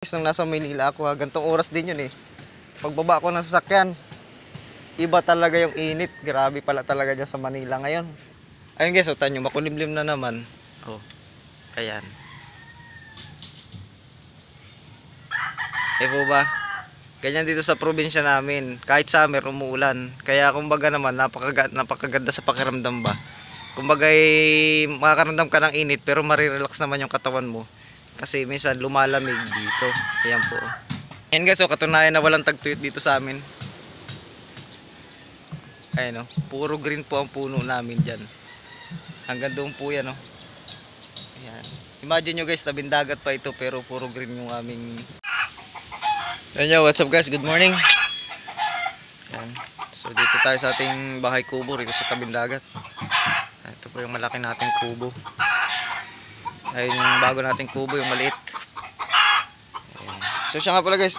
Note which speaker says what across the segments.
Speaker 1: Nung nasa Maynila ako, gantong oras din yun eh. Pagbaba ko ng sasakyan, iba talaga yung init. Grabe pala talaga dyan sa Manila ngayon. Ayun guys, utan nyo, makulimlim na naman. Oh, ayan. Po ba? Ganyan dito sa probinsya namin. Kahit summer, umuulan. Kaya kumbaga naman, napakaganda sa pakiramdam ba. Kumbaga makakaramdam ka ng init, pero marirelax naman yung katawan mo. Kasi minsan lumalamig dito. Ayan po. Ayan guys, so katunayan na walang tagtuyot dito sa amin. Ayan o, puro green po ang puno namin dyan. Hanggang doon po yan o. Ayan. Imagine nyo guys, tabing dagat pa ito pero puro green yung aming... Ayan, what's up guys, good morning. Ayan. So dito tayo sa ating bahay kubo rito sa tabing dagat. Ito po yung malaki nating kubo. Ayun yung bago nating kubo, yung maliit. Ayan. So siya nga pala guys,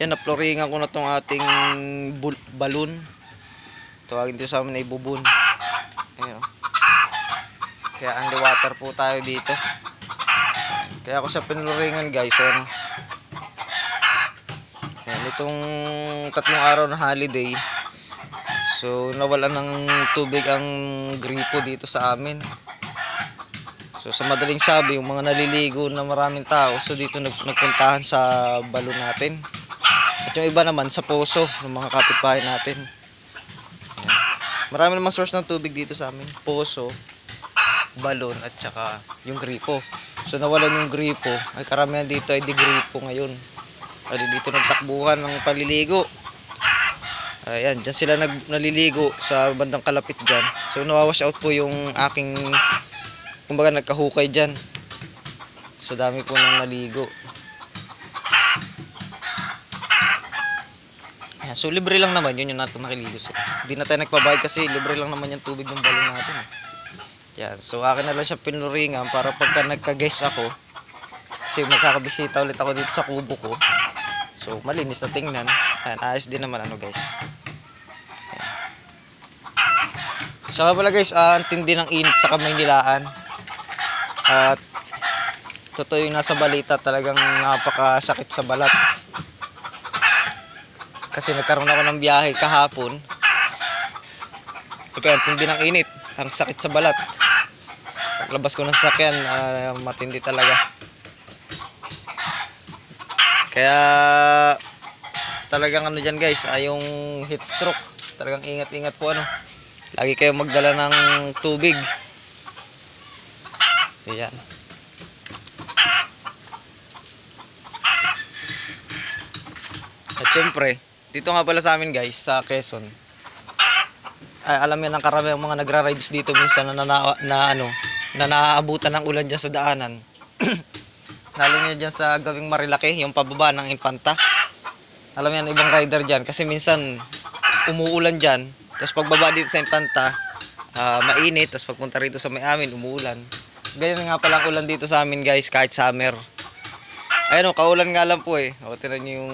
Speaker 1: yan, na-floringan ko na tong ating balloon. Tawagin dito sa amin ay bubon. Ayan. Kaya underwater po tayo dito. Kaya ako siya pinloringan guys. Ayan. Ayan, itong 3 araw na holiday. So nawalan ng tubig ang gripo dito sa amin. So sa madaling sabi, yung mga naliligo na maraming tao, so dito nagpuntahan sa balon natin. At yung iba naman sa poso ng mga kapitbahay natin. Ayan. Marami namang source ng tubig dito sa amin. Poso, balon at saka yung gripo. So nawalan yung gripo, ay karamihan dito ay di gripo ngayon. Ay dito nagtakbuhan ng paliligo. Ayan, dyan sila naliligo sa bandang kalapit dyan. So nawawash out po yung aking... Kumbaga nagkahukay dyan. So dami po nang naligo. Ayan, so libre lang naman yun yung natin nakiligo sila. Hindi na tayo nagpabayad kasi libre lang naman yung tubig ng balon natin. Ayan, so akin na lang siya pinuringan para pagka nagka-guest ako, kasi magkakabisita ulit ako dito sa kubo ko, so malinis na tingnan. Ayan, ayos din naman ano guys. Ayan. Saka pala guys, ang tindi ng init sa Kamaynilaan. At totoo yung nasa balita, talagang napakasakit sa balat. Kasi nagkaroon ako ng biyahe kahapon. Kaya tindi ng init, ang sakit sa balat. Paglabas ko ng sasakyan, matindi talaga. Kaya talagang ano dyan guys, yung heat stroke, talagang ingat-ingat po ano. Lagi kayong magdala ng tubig. Ayan. At syempre, dito nga pala sa amin guys, sa Quezon. Ay, alam yan ng karamihan mga nagra-rides dito minsan na naaabutan ng ulan dyan sa daanan. Lalo niya dyan sa gawing Marilaki, yung pababa ng Infanta. Alam yan ibang rider dyan kasi minsan umuulan dyan. Tapos pagbaba dito sa Infanta, mainit. Tapos pagpunta rito sa may amin, umuulan. Ganyan nga palang ulan dito sa amin guys, kahit summer. Ayun o, kaulan nga lang po eh. O, tinan nyo yung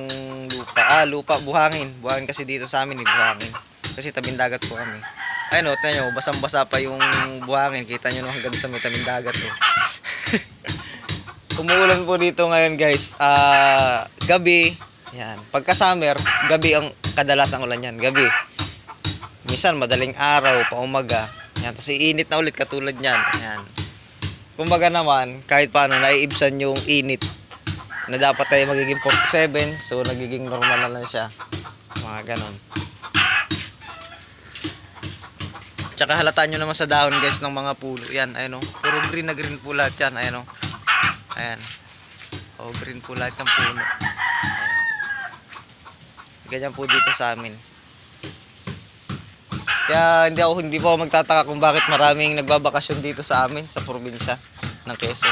Speaker 1: lupa, buhangin. Buhangin kasi dito sa amin eh, buhangin. Kasi tabing dagat po kami. Ayun o, tinan nyo, basang-basa pa yung buhangin. Kita nyo hanggang sa may tabing dagat eh. Umuulan po dito ngayon guys. Gabi, yan. Pagka summer, gabi ang kadalasang ulan yan, gabi. Minsan madaling araw, paumaga. Yan, tapos iinit na ulit katulad niyan. Yan. Kumbaga naman, kahit paano naiibsan yung init na dapat ay magiging 47, so nagiging normal na lang siya. Mga ganon. Tsaka halataan nyo naman sa dahon guys ng mga pulo. Yan, ayun o. Puro green na green po lahat yan. Ayun o. Ayan. O, green po lahat ng puno. Ayan. Ganyan po dito sa amin. Kaya hindi po ako magtataka kung bakit maraming nagbabakasyon dito sa amin, sa probinsya ng Quezon.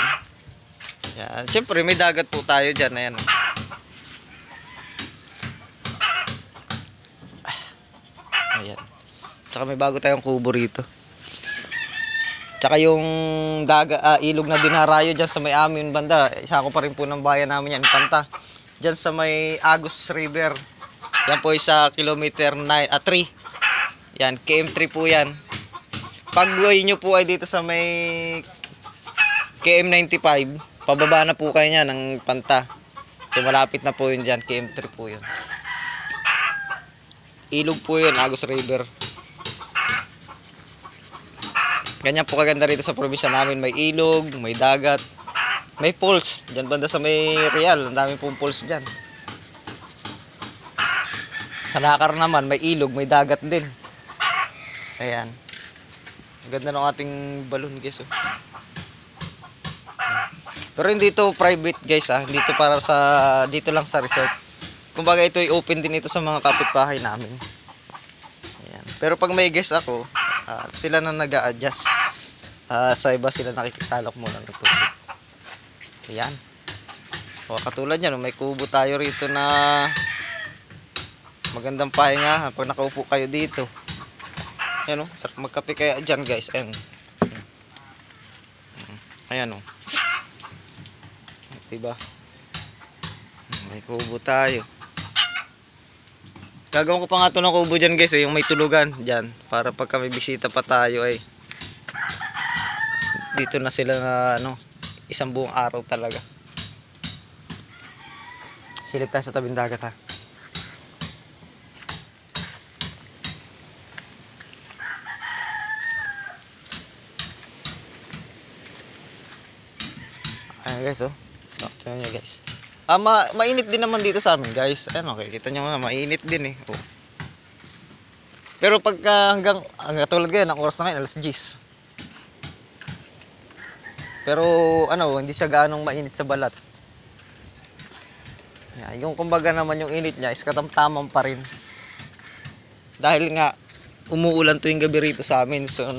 Speaker 1: Yan. Siyempre may dagat po tayo dyan. Ayan. Ayan. Tsaka may bago tayong kubo rito. Tsaka yung ilog na dinarayo dyan sa may amin banda, isa ko pa rin po ng bayan namin yan, Infanta. Dyan sa may Agus River. Yan po isa kilometer 3. Yan, KM3 po yan. Pag-way nyo po ay dito sa may KM95, pababa na po kayo niya ng Panta. So malapit na po yun dyan, KM3 po yun. Ilog po yun, Agos River. Ganyan po kaganda rito sa probinsya namin, may ilog, may dagat, may falls. Diyan banda sa may Real, ang dami pong falls dyan. Sa Nakar naman, may ilog, may dagat din. Ayan. Ang ganda ng ating balon guys. Oh. Pero hindi to private guys ah. Dito para sa, dito lang sa resort. Kumbaga ito ay open din ito sa mga kapitbahay namin. Ayan. Pero pag may guest ako, sila na nag-a-adjust. Sa iba sila nakikisalok muna ng tubig. Ayan. O, katulad yan, may kubo tayo rito na magandang pahinga pag nakaupo kayo dito. Ayan o, magkape kayo dyan guys. Ayan. Ayan o. Diba? May kubo tayo. Gagawin ko pa nga ito ng kubo dyan guys, yung may tulugan dyan. Para pagka may bisita pa tayo ay dito na sila na isang buong araw talaga. Silip tayo sa tabing dagat ha. Ayan guys oh. Tingnan nyo guys. Mainit din naman dito sa amin guys. Ayan okay, kita nyo nga, mainit din eh. Oh. Pero pagka hanggang tulad ngayon, ang oras na ngayon, alas 10. Pero hindi siya gaanong mainit sa balat. Yan, yung kumbaga naman yung init niya is katamtaman pa rin. Dahil nga umuulan tuwing gabi rito sa amin. So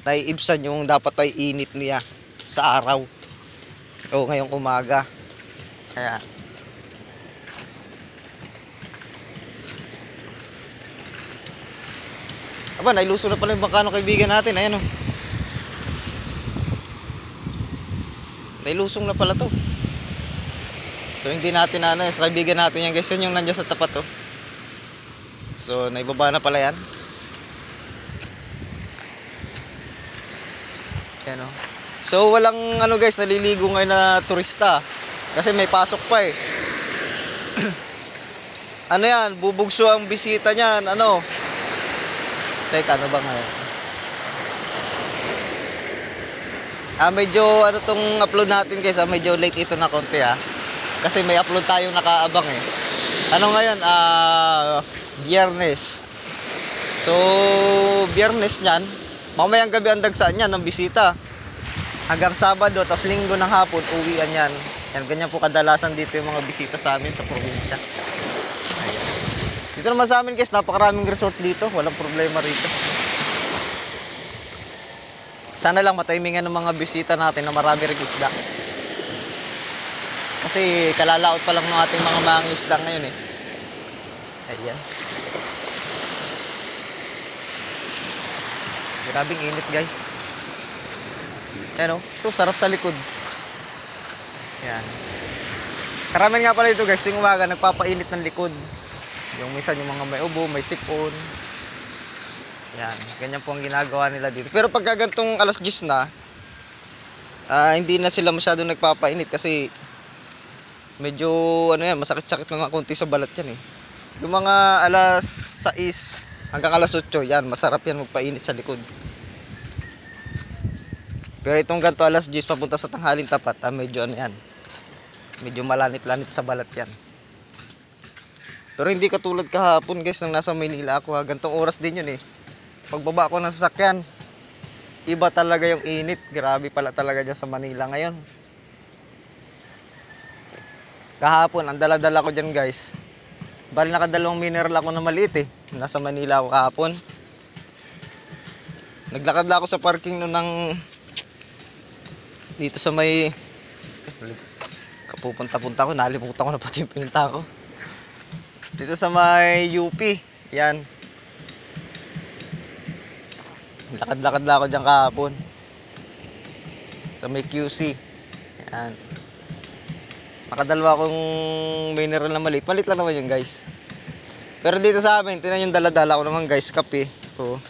Speaker 1: naiibsan yung dapat ay init niya sa araw. O ngayong umaga. Kaya nailuso na pala yung bangka ng kaibigan natin. Ayan o. Nailusong na pala to. So hindi natin sa kaibigan natin yan guys. Yan yung nandiyan sa tapat to. So naibaba na pala yan. Yan o. So walang guys, naliligo ngayon na turista. Kasi may pasok pa eh. Yan, bubugso ang bisita niyan. Teka, ano ba ngayon? Medyo tong upload natin guys, medyo late ito na konti kasi may upload tayong nakaabang eh. Ngayon? Biyernes. So, Biyernes niyan, mamayang gabi ang dagsaan niyan ng bisita. Hanggang Sabado, tapos Linggo ng hapon, uwian yan. Yan, ganyan po kadalasan dito yung mga bisita sa amin sa probinsya. Ayan. Dito naman sa amin guys, napakaraming resort dito. Walang problema rito. Sana lang matimingan ng mga bisita natin na marami ring isda. Kasi kalalaot pa lang ng ating mga mangingisda ngayon eh. Ayan. Grabing init guys. Ayan o. So sarap sa likod. Ayan. Karamihan nga pala dito guys, ting umaga nagpapainit ng likod. Yung minsan yung mga may ubo, may sipon. Yan, ganyan po ang ginagawa nila dito. Pero pagka gantong alas 10 na, hindi na sila masyadong nagpapainit kasi medyo masakit-sakit na konti sa balat yan eh. Yung mga alas 6 hanggang alas 8, yan, masarap yan magpainit sa likod. Pero itong ganito alas 10 papunta sa tanghaling tapat, medyo yan. Medyo malanit-lanit sa balat yan. Pero hindi katulad kahapon guys nang nasa Maynila ako gantong oras din yun eh. Pagbaba ko ng sasakyan, iba talaga yung init. Grabe pala talaga dyan sa Manila ngayon. Kahapon, ang dala-dala ko dyan guys. Bali nakadalawang mineral ako na maliit eh. Nasa Manila ako kahapon. Naglakad ako sa parking no ng dito sa may kapupunta-punta ko, nalimutan ko na pati yung pinunta ko. Dito sa may UP, yan. Lakad-lakad lang ako dyan kahapon. Sa may QC. Yan. Makadalawa akong mineral na maliit. Palit lang naman yun guys. Pero dito sa amin, tingnan yung dala-dala ko naman guys, kape. Oh.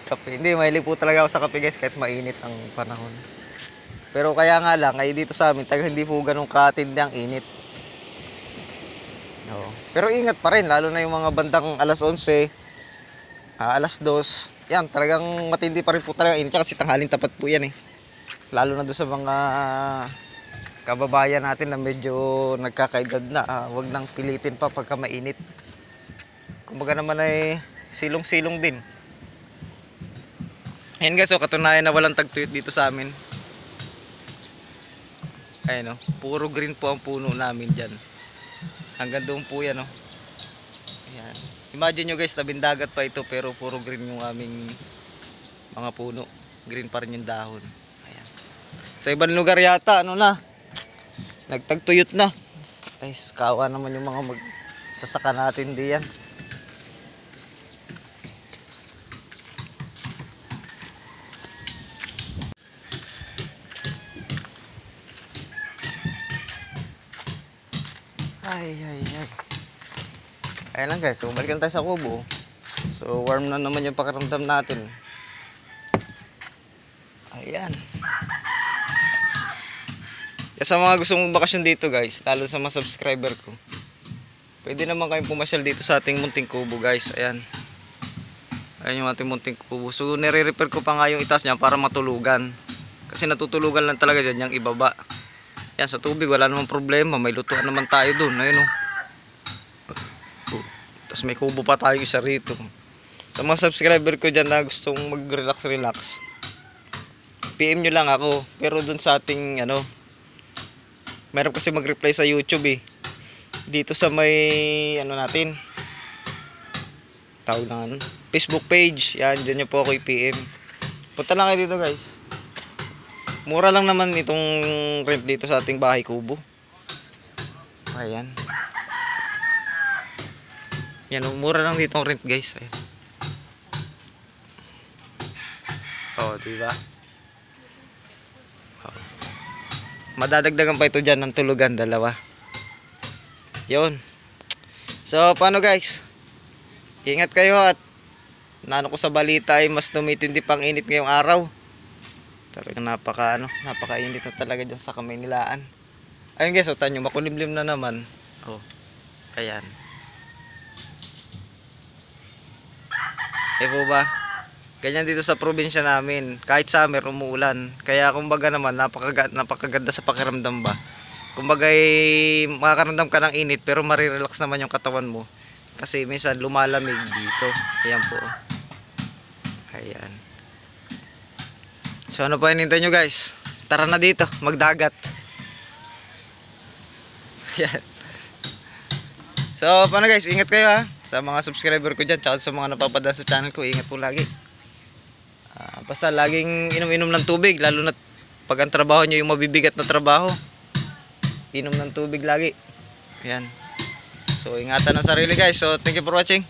Speaker 1: Kape. Hindi, mahilig po talaga ako sa kape guys kahit mainit ang panahon. Pero kaya nga lang, ay dito sa amin, taga hindi po ganun katindi ang init. Oo. Pero ingat pa rin, lalo na yung mga bandang alas 11, alas 2. Yan, talagang matindi pa rin po talaga init kasi tanghaling tapat po yan eh. Lalo na doon sa mga kababayan natin na medyo nagkakaedad na, wag nang pilitin pa pagka mainit. Kumbaga naman ay silong-silong din. Ayan guys, so katunayan na walang tagtuyot dito sa amin. Ayan o, puro green po ang puno namin dyan. Hanggang doon po yan o. Ayan. Imagine nyo guys, tabing dagat pa ito pero puro green yung aming mga puno. Green pa rin yung dahon. Ayan. Sa ibang lugar yata, ano na, nagtagtuyot na. Ay, kawa naman yung mga magsasaka natin diyan. Ay. Ayan lang guys, so balikan tayo sa kubo. So warm na naman yung pakiramdam natin. Ayan. Kaya sa mga gustong bakasyon dito guys, lalo sa mga subscriber ko, pwede naman kayong pumasyal dito sa ating munting kubo guys. Ayan. Ayan yung ating munting kubo. So nire-repair ko pa nga yung itaas niya para matulugan. Kasi natutulugan lang talaga dyan yung ibaba. Yan, sa tubig wala namang problema, may lutuan naman tayo dun. Ayun o. Tapos may kubo pa tayo isa rito. Sa mga subscriber ko dyan na gustong mag-relax, PM nyo lang ako. Pero dun sa ating ano, meron kasi mag-reply sa YouTube eh. Dito sa may ano natin, tawag na ano, Facebook page. Yan, dyan nyo po ako i-PM. Punta lang kayo dito guys. Mura lang naman itong rent dito sa ating bahay kubo. Ayan. Yan, mura lang dito ang rent guys. Ayan. Oh, diba? Oh. Madadagdagan pa ito dyan ng tulugan, dalawa. Yun. So, paano guys? Ingat kayo at naano ko sa balita ay mas tumitindi pang init ngayong araw. Talagang napakainit na talaga dyan sa Kamaynilaan. Ayun guys, utan nyo, makulimlim na naman. Oh, ayan. Eh po ba? Ganyan dito sa probinsya namin. Kahit summer, umuulan. Kaya kumbaga naman, napakaganda sa pakiramdam ba. Kumbaga makakaramdam ka ng init pero marirelax naman yung katawan mo. Kasi minsan lumalamig dito. Ayan po. Ayan. So ano pa hinintay nyo guys? Tara na dito, magdagat. Ayan. So paano guys, ingat kayo ha. Sa mga subscriber ko dyan, tsaka sa mga napapadaan sa channel ko, ingat po lagi. Basta laging inom-inom ng tubig, lalo na pag ang trabaho nyo yung mabibigat na trabaho. Inom ng tubig lagi. Ayan. So ingatan ang sarili guys. So thank you for watching.